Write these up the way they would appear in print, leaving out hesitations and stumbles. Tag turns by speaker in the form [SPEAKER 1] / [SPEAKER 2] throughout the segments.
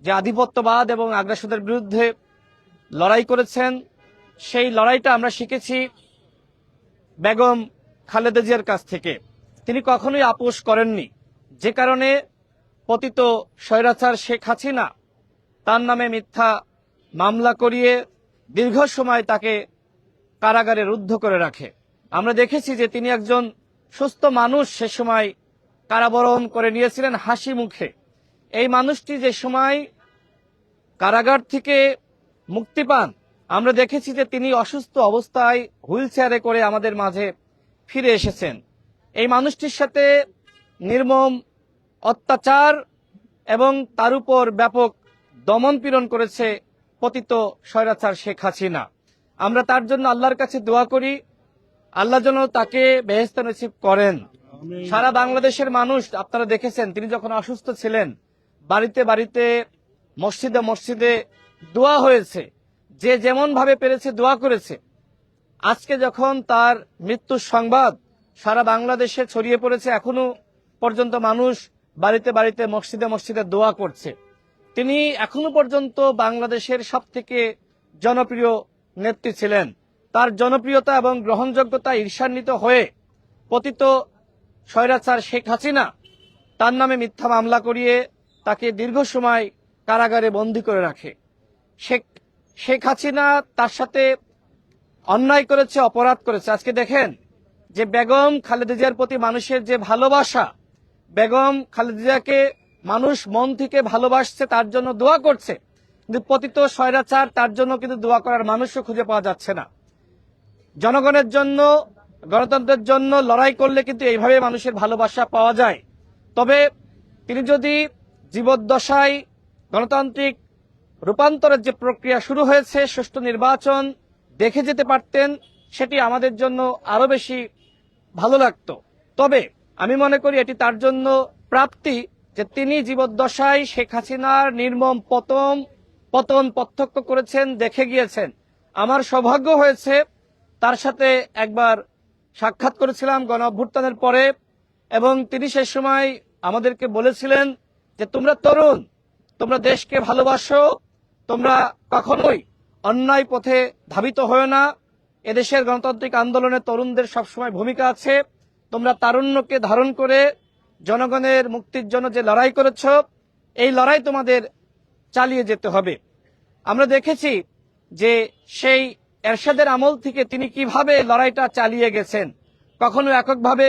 [SPEAKER 1] যে আধিপত্যবাদ এবং আগ্রাসনের বিরুদ্ধে লড়াই করেছেন, সেই লড়াইটা আমরা শিখেছি বেগম খালেদা জিয়ার কাছ থেকে। তিনি কখনোই আপোষ করেননি, যে কারণে পতিত স্বৈরাচার শেখ হাসিনা তার নামে মিথ্যা মামলা করিয়ে দীর্ঘ সময় তাকে কারাগারে রুদ্ধ করে রাখে। আমরা দেখেছি যে তিনি একজন সুস্থ মানুষ সে সময় কারাবরণ করে নিয়েছিলেন হাসি মুখে। এই মানুষটি যে সময় কারাগার থেকে মুক্তি পান, আমরা দেখেছি যে তিনি অসুস্থ অবস্থায় হুইল চেয়ারে করে আমাদের মাঝে ফিরে এসেছেন। এই মানুষটির সাথে নির্মম অত্যাচার এবং তার উপর ব্যাপক দমন পীড়ন করেছে পতিত স্বৈরাচার শেখ হাসিনা। আমরা তার জন্য আল্লাহর কাছে দোয়া করি, আল্লাহ যেন তাকে বেহেশত নসিব করেন। সারা বাংলাদেশের মানুষ আপনারা দেখেছেন, তিনি যখন অসুস্থ ছিলেন বাড়িতে বাড়িতে মসজিদে মসজিদে দোয়া হয়েছে, যে যেমন ভাবে পেরেছে দোয়া করেছে। আজকে যখন তার মৃত্যুর সংবাদ সারা বাংলাদেশে ছড়িয়ে পড়েছে, এখনো পর্যন্ত মানুষ বাড়িতে বাড়িতে মসজিদে মসজিদে দোয়া করছে। তিনি এখনো পর্যন্ত বাংলাদেশের সবথেকে জনপ্রিয় নেত্রী ছিলেন। তার জনপ্রিয়তা এবং গ্রহণযোগ্যতা ঈর্ষান্বিত হয়ে পতিত স্বৈরাচার শেখ হাসিনা তার নামে মিথ্যা মামলা করিয়ে তাকে দীর্ঘ সময় কারাগারে বন্দী করে রাখে। শেখ হাসিনা তার সাথে অন্যায় করেছে, অপরাধ করেছে। আজকে দেখেন যে বেগম খালেদা জিয়ার প্রতি মানুষের যে ভালোবাসা, বেগম খালেদা জিয়াকে মানুষ মন থেকে ভালোবাসছে, তার জন্য দোয়া করছে, কিন্তু পতিত স্বৈরাচার তার জন্য কিন্তু দোয়া করার মানুষও খুঁজে পাওয়া যাচ্ছে না। জনগণের জন্য, গণতন্ত্রের জন্য লড়াই করলে কিন্তু এইভাবে মানুষের ভালোবাসা পাওয়া যায়। তবে তিনি যদি জীবদ্দশায় গণতান্ত্রিক রূপান্তরের যে প্রক্রিয়া শুরু হয়েছে, সুষ্ঠু নির্বাচন দেখে যেতে পারতেন, সেটি আমাদের জন্য আরো বেশি ভালো লাগতো। তবে আমি মনে করি এটি তার জন্য প্রাপ্তি যে তিনি জীবদ্দশায় শেখ হাসিনার নির্মম পতন প্রত্যক্ষ করেছেন, দেখে গিয়েছেন। আমার সৌভাগ্য হয়েছে তার সাথে একবার সাক্ষাৎ করেছিলাম গণ অভ্যুত্থানের পরে, এবং তিনি সেই সময় আমাদেরকে বলেছিলেন যে তোমরা তরুণ, তোমরা দেশকে ভালোবাসো, তোমরা কখনোই অন্যায় পথে ধাবিত হয় না। এদেশের গণতান্ত্রিক আন্দোলনে তরুণদের সবসময় ভূমিকা আছে। তোমরা তারুণ্যকে ধারণ করে জনগণের মুক্তির জন্য যে লড়াই করেছ, এই লড়াই তোমাদের চালিয়ে যেতে হবে। আমরা দেখেছি যে সেই এরশাদের আমল থেকে তিনি কিভাবে লড়াইটা চালিয়ে গেছেন, কখনো এককভাবে,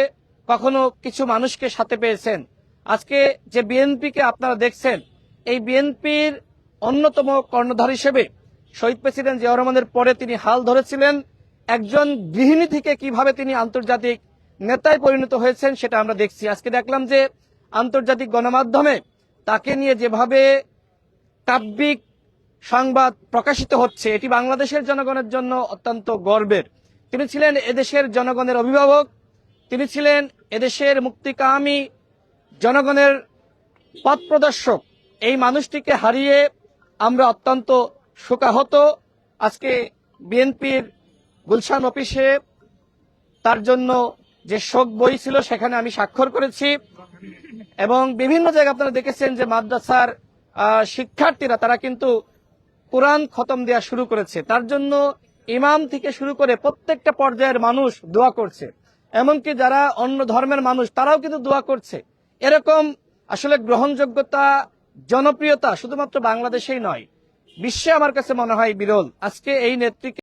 [SPEAKER 1] কখনো কিছু মানুষকে সাথে পেয়েছেন। আজকে যে বিএনপিকে আপনারা দেখছেন, এই বিএনপির অন্যতম কর্ণধার হিসেবে শহীদ প্রেসিডেন্ট জিয়াউর রহমানের পরে তিনি হাল ধরেছিলেন। একজন গৃহিণী থেকে কিভাবে তিনি আন্তর্জাতিক নেতায় পরিণত হয়েছেন সেটা আমরা দেখছি। আজকে দেখলাম যে আন্তর্জাতিক গণমাধ্যমে তাকে নিয়ে যেভাবে কাব্যিক সংবাদ প্রকাশিত হচ্ছে, এটি বাংলাদেশের জনগণের জন্য অত্যন্ত গর্বের। তিনি ছিলেন এদেশের জনগণের অভিভাবক, তিনি ছিলেন এদেশের মুক্তিকামী জনগণের পথ প্রদর্শক। এই মানুষটিকে হারিয়ে আমরা অত্যন্ত শোকাহত। আজকে বিএনপির গুলশান অফিসে তার জন্য যে শোক বই ছিল সেখানে আমি স্বাক্ষর করেছি, এবং বিভিন্ন জায়গায় আপনারা দেখেছেন যে মাদ্রাসার শিক্ষার্থীরা তারা কিন্তু কোরআন খতম দেওয়া শুরু করেছে। তার জন্য ইমাম থেকে শুরু করে প্রত্যেকটা পর্যায়ের মানুষ দোয়া করছে, এমনকি যারা অন্য ধর্মের মানুষ তারাও কিন্তু দোয়া করছে। এরকম আসলে গ্রহণযোগ্যতা, জনপ্রিয়তা শুধুমাত্র বাংলাদেশেই নয়, বিশ্বে আমার কাছে মনে হয় বিরল। আজকে এই নেত্রীকে